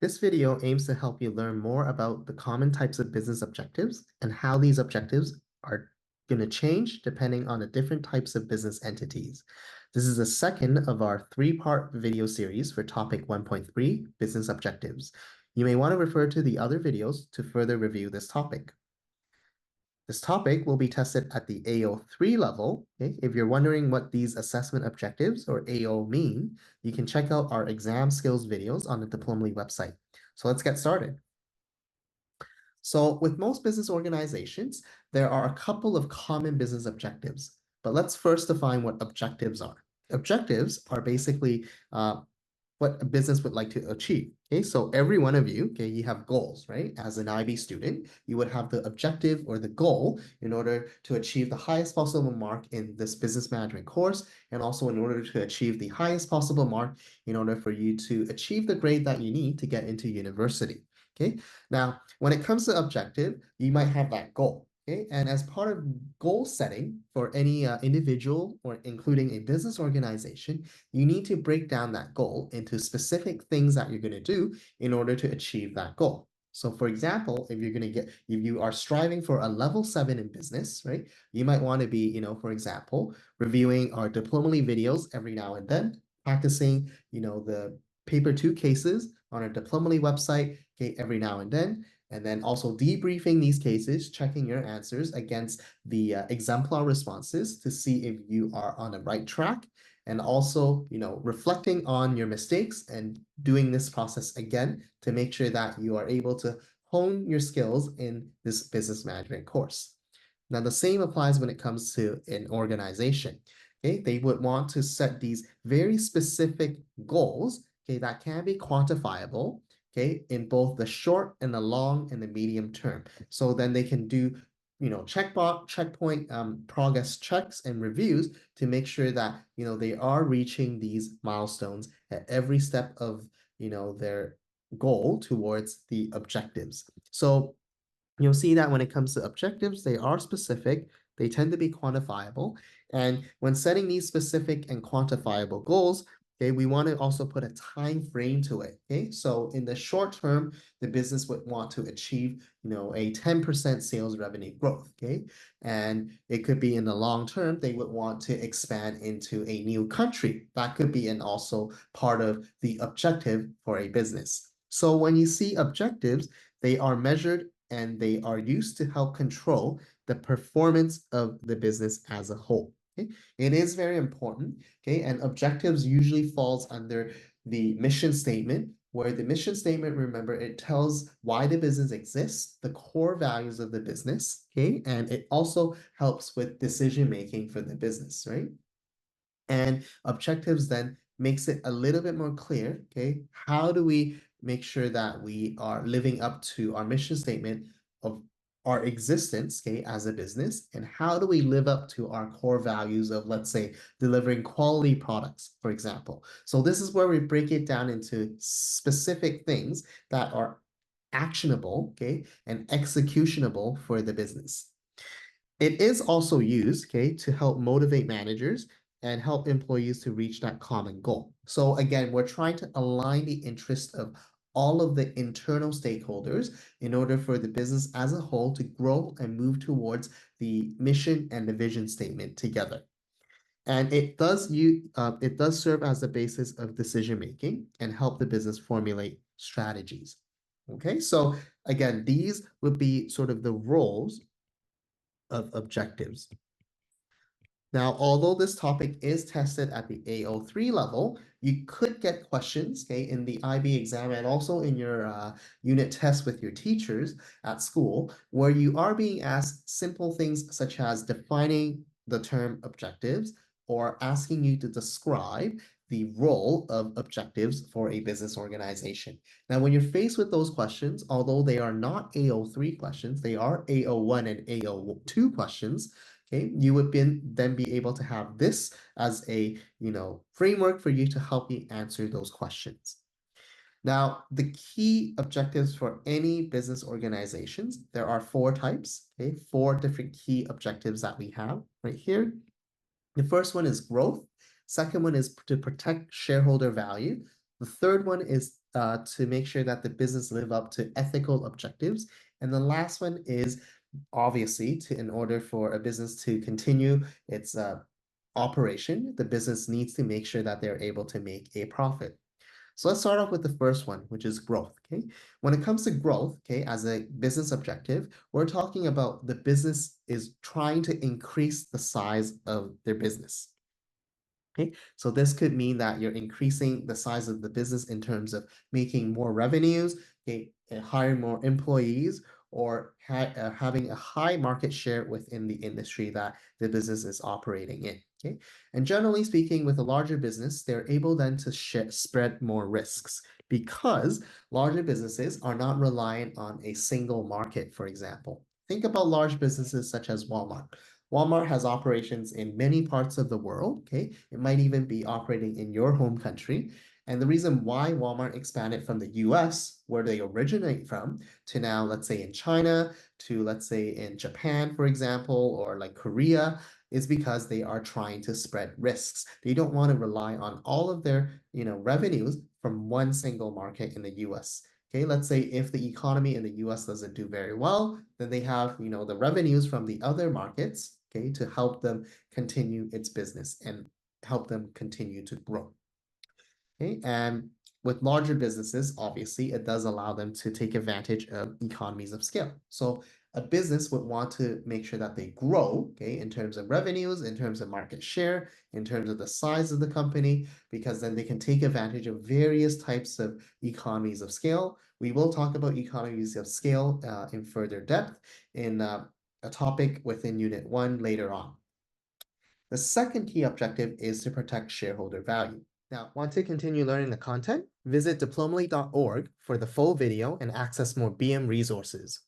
This video aims to help you learn more about the common types of business objectives and how these objectives are going to change depending on the different types of business entities. This is the second of our three-part video series for topic 1.3, business objectives. You may want to refer to the other videos to further review this topic. This topic will be tested at the AO3 level. Okay? If you're wondering what these assessment objectives or AO mean, you can check out our exam skills videos on the Diploma website. So let's get started. So with most business organizations, there are a couple of common business objectives, but let's first define what objectives are. Objectives are basically what a business would like to achieve. Okay, so every one of you, okay, you have goals, right? As an IB student, you would have the objective or the goal in order to achieve the highest possible mark in this business management course, and also in order to achieve the highest possible mark in order for you to achieve the grade that you need to get into university. Okay, now when it comes to objective, you might have that goal. Okay, and as part of goal setting for any individual or including a business organization, you need to break down that goal into specific things that you're going to do in order to achieve that goal. So for example, if you are striving for a level 7 in business, right, you might want to be, for example, reviewing our Diploma videos every now and then, practicing, the paper 2 cases on our Diploma website, okay, every now and then also debriefing these cases, checking your answers against the exemplar responses to see if you are on the right track, and also, reflecting on your mistakes and doing this process again to make sure that you are able to hone your skills in this business management course. Now, the same applies when it comes to an organization. Okay, they would want to set these very specific goals, okay, that can be quantifiable, okay, in both the short and the long and the medium term. So then they can do, checkpoint progress checks and reviews to make sure that, they are reaching these milestones at every step of, their goal towards the objectives. So you'll see that when it comes to objectives, they are specific, they tend to be quantifiable. And when setting these specific and quantifiable goals, okay, we want to also put a time frame to it. Okay, so in the short term, the business would want to achieve, a 10% sales revenue growth. Okay, and it could be in the long term, they would want to expand into a new country. That could be an also part of the objective for a business. So when you see objectives, they are measured and they are used to help control the performance of the business as a whole. Okay? It is very important, okay? And objectives usually falls under the mission statement, where the mission statement, remember, it tells why the business exists, the core values of the business, okay? And it also helps with decision making for the business, right? And objectives then makes it a little bit more clear, okay? How do we make sure that we are living up to our mission statement of our existence, okay, as a business? And how do we live up to our core values of, let's say, delivering quality products, for example? So this is where we break it down into specific things that are actionable, okay, and executionable for the business. It is also used, okay, to help motivate managers and help employees to reach that common goal. So again, we're trying to align the interest of all of the internal stakeholders in order for the business as a whole to grow and move towards the mission and the vision statement together. And it does serve as the basis of decision making and help the business formulate strategies. Okay, so again, these would be sort of the roles of objectives. Now, although this topic is tested at the AO3 level, you could get questions, okay, in the IB exam and also in your unit test with your teachers at school, where you are being asked simple things such as defining the term objectives or asking you to describe the role of objectives for a business organization. Now, when you're faced with those questions, although they are not AO3 questions, they are AO1 and AO2 questions, okay, you would then be able to have this as a framework for you to help you answer those questions. Now, the key objectives for any business organizations, there are 4 types, okay, 4 different key objectives that we have right here. The first one is growth. Second one is to protect shareholder value. The third one is to make sure that the business live up to ethical objectives. And the last one is obviously in order for a business to continue its operation, the business needs to make sure that they're able to make a profit. So let's start off with the first one, which is growth. Okay. When it comes to growth, okay, as a business objective, we're talking about the business is trying to increase the size of their business. Okay, so this could mean that you're increasing the size of the business in terms of making more revenues, okay, and hiring more employees, or having a high market share within the industry that the business is operating in. Okay, and generally speaking, with a larger business, they're able then to spread more risks because larger businesses are not reliant on a single market, for example. Think about large businesses such as Walmart. Walmart has operations in many parts of the world. Okay, it might even be operating in your home country. And the reason why Walmart expanded from the US, where they originate from, to now, let's say in China, to let's say in Japan, for example, or like Korea, is because they are trying to spread risks. They don't want to rely on all of their, revenues from one single market in the US. Okay, let's say if the economy in the US doesn't do very well, then they have, the revenues from the other markets, okay, to help them continue its business and help them continue to grow. Okay, and with larger businesses, obviously, it does allow them to take advantage of economies of scale. So a business would want to make sure that they grow, okay, in terms of revenues, in terms of market share, in terms of the size of the company, because then they can take advantage of various types of economies of scale. We will talk about economies of scale in further depth in a topic within Unit 1 later on. The second key objective is to protect shareholder value. Now, want to continue learning the content? Visit diplomely.org for the full video and access more BM resources.